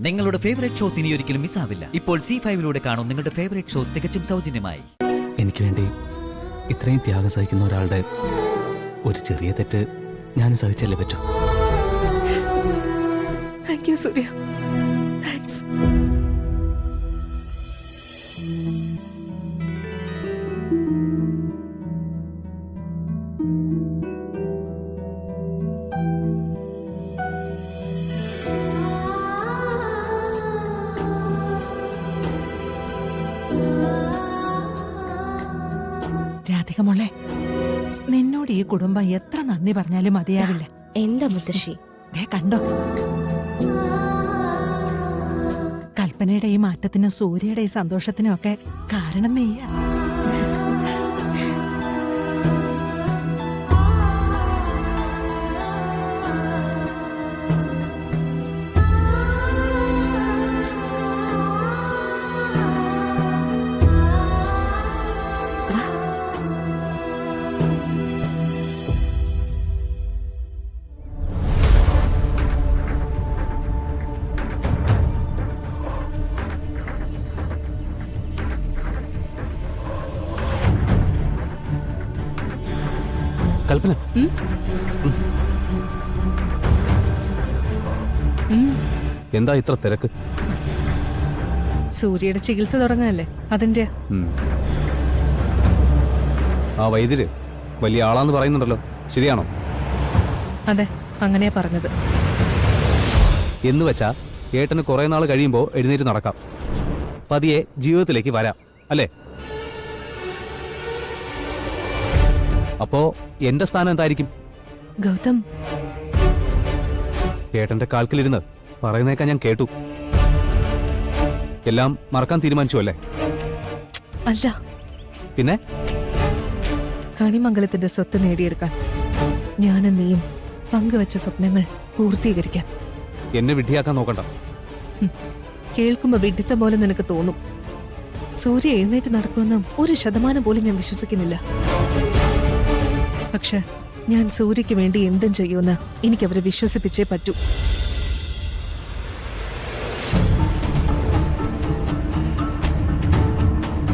നിങ്ങളുടെ favourite shows ഇനി ഒരിക്കലും മിസ്സാവില്ല. ഇപ്പോൾ C5 കാണും നിങ്ങളുടെ ഫേവറേറ്റ് ഷോസ് തികച്ചും സൗജന്യമായി. എനിക്ക് വേണ്ടി ഇത്രയും ത്യാഗം സഹിക്കുന്ന ഒരാളുടെ ഒരു ചെറിയ തെറ്റ് ഞാൻ സഹിച്ചല്ലേ പറ്റൂ. Thank you Surya. താങ്ക്സ്. രാധികമോളെ, നിന്നോട് ഈ കുടുംബം എത്ര നന്ദി പറഞ്ഞാലും മതിയാവില്ല. എന്താ മുത്തശ്ശി? ദേ കണ്ടോ, കൽപ്പനയുടെ ഈ മാറ്റത്തിനും സൂര്യയുടെ ഈ സന്തോഷത്തിനും ഒക്കെ കാരണം നീയാ. കൽപ്പന, എന്താ ഇത്ര തിരക്ക്? സൂര്യയുടെ ചികിത്സ തുടങ്ങാനല്ലേ, അതിന്റെ. ആ വൈദ്യര് വലിയ ആളാന്ന് പറയുന്നുണ്ടല്ലോ, ശരിയാണോ? അതെ, അങ്ങനെയാ പറഞ്ഞത്. എന്ന് വെച്ചാ ഏട്ടന് കുറെ നാൾ കഴിയുമ്പോൾ എഴുന്നേറ്റ് നടക്കാം, പതിയെ ജീവിതത്തിലേക്ക് വരാം, അല്ലേ? അപ്പോ എന്റെ സ്ഥാനം എന്തായിരിക്കും? ഗൗതം, ഏട്ടന്റെ കാൽക്കിലിരുന്ന് പറയുന്നേക്കാ ഞാൻ കേട്ടു. എല്ലാം മറക്കാൻ തീരുമാനിച്ചു അല്ലേ? അല്ല, പിന്നെ കണിമംഗലത്തിന്റെ സ്വത്ത് നേടിയെടുക്കാൻ ഞാനും നീയും പങ്കുവച്ച സ്വപ്നങ്ങൾ പൂർത്തീകരിക്കാൻ. എന്നെ വിഡ്ഢിയാക്കാൻ നോക്കണ്ട. കേൾക്കുമ്പോ വിഡിത്തം പോലെ നിനക്ക് തോന്നും. സൂര്യ എഴുന്നേറ്റ് നടക്കുമെന്ന് 1% പോലും ഞാൻ വിശ്വസിക്കുന്നില്ല. പക്ഷെ ഞാൻ സൂര്യക്ക് വേണ്ടി എന്തും ചെയ്യുമെന്ന് എനിക്കവരെ വിശ്വസിപ്പിച്ചേ പറ്റൂ.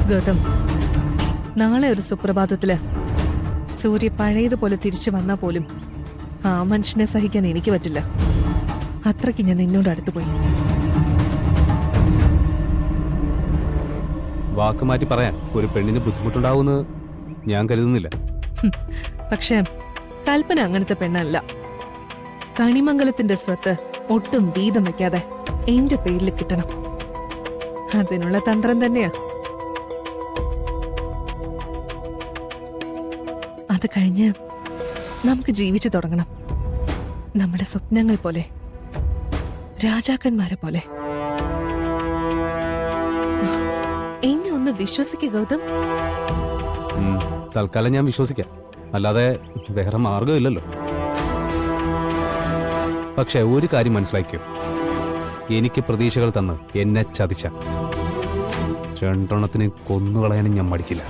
ഗൗതം, നാളെ ഒരു സുപ്രഭാതത്തില് സൂര്യ പഴയതുപോലെ തിരിച്ചു വന്നാ പോലും ആ മനുഷ്യനെ സഹിക്കാൻ എനിക്ക് പറ്റില്ല. അത്രയ്ക്ക് ഞാൻ നിന്നോട് അടുത്തുപോയി. വാക്ക് മാറ്റി പറയാൻ ഒരു പെണ്ണിന് ബുദ്ധിമുട്ടുണ്ടാവുമെന്ന് ഞാൻ കരുതുന്നില്ല. പക്ഷേ കൽപ്പന അങ്ങനത്തെ പെണ്ണല്ല. കണിമംഗലത്തിന്റെ സ്വത്ത് ഒട്ടും വീതം വെക്കാതെ എന്റെ പേരിൽ കിട്ടണം. അതിനുള്ള തന്ത്രം തന്നെയാ. അത് കഴിഞ്ഞ് നമുക്ക് ജീവിച്ചു തുടങ്ങണം, നമ്മുടെ സ്വപ്നങ്ങൾ പോലെ, രാജാക്കന്മാരെ പോലെ. എന്നെ ഒന്ന് വിശ്വസിക്കുക ഗൗതം. തൽക്കാലം ഞാൻ വിശ്വസിക്കാം, അല്ലാതെ വേറെ മാർഗമില്ലല്ലോ. പക്ഷെ ഒരു കാര്യം മനസ്സിലാക്കിയോ, എനിക്ക് പ്രതീക്ഷകൾ തന്ന് എന്നെ ചതിച്ച 2 കൊന്നുകളയാനും ഞാൻ മടിക്കില്ല.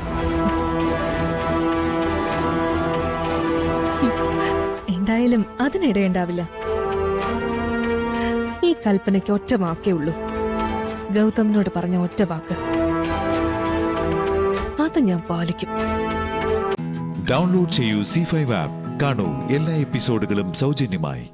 എന്തായാലും അതിനിടയുണ്ടാവില്ല. ഈ കൽപ്പനയ്ക്ക് ഒറ്റ വാക്കേ ഉള്ളൂ, ഗൗതമിനോട് പറഞ്ഞ ഒറ്റ വാക്ക്. അത് ഞാൻ പാലിക്കും. ഡൗൺലോഡ് ചെയ്യൂ C5 ആപ്പ്. കാണൂ എല്ലാ എപ്പിസോഡുകളും സൗജന്യമായി.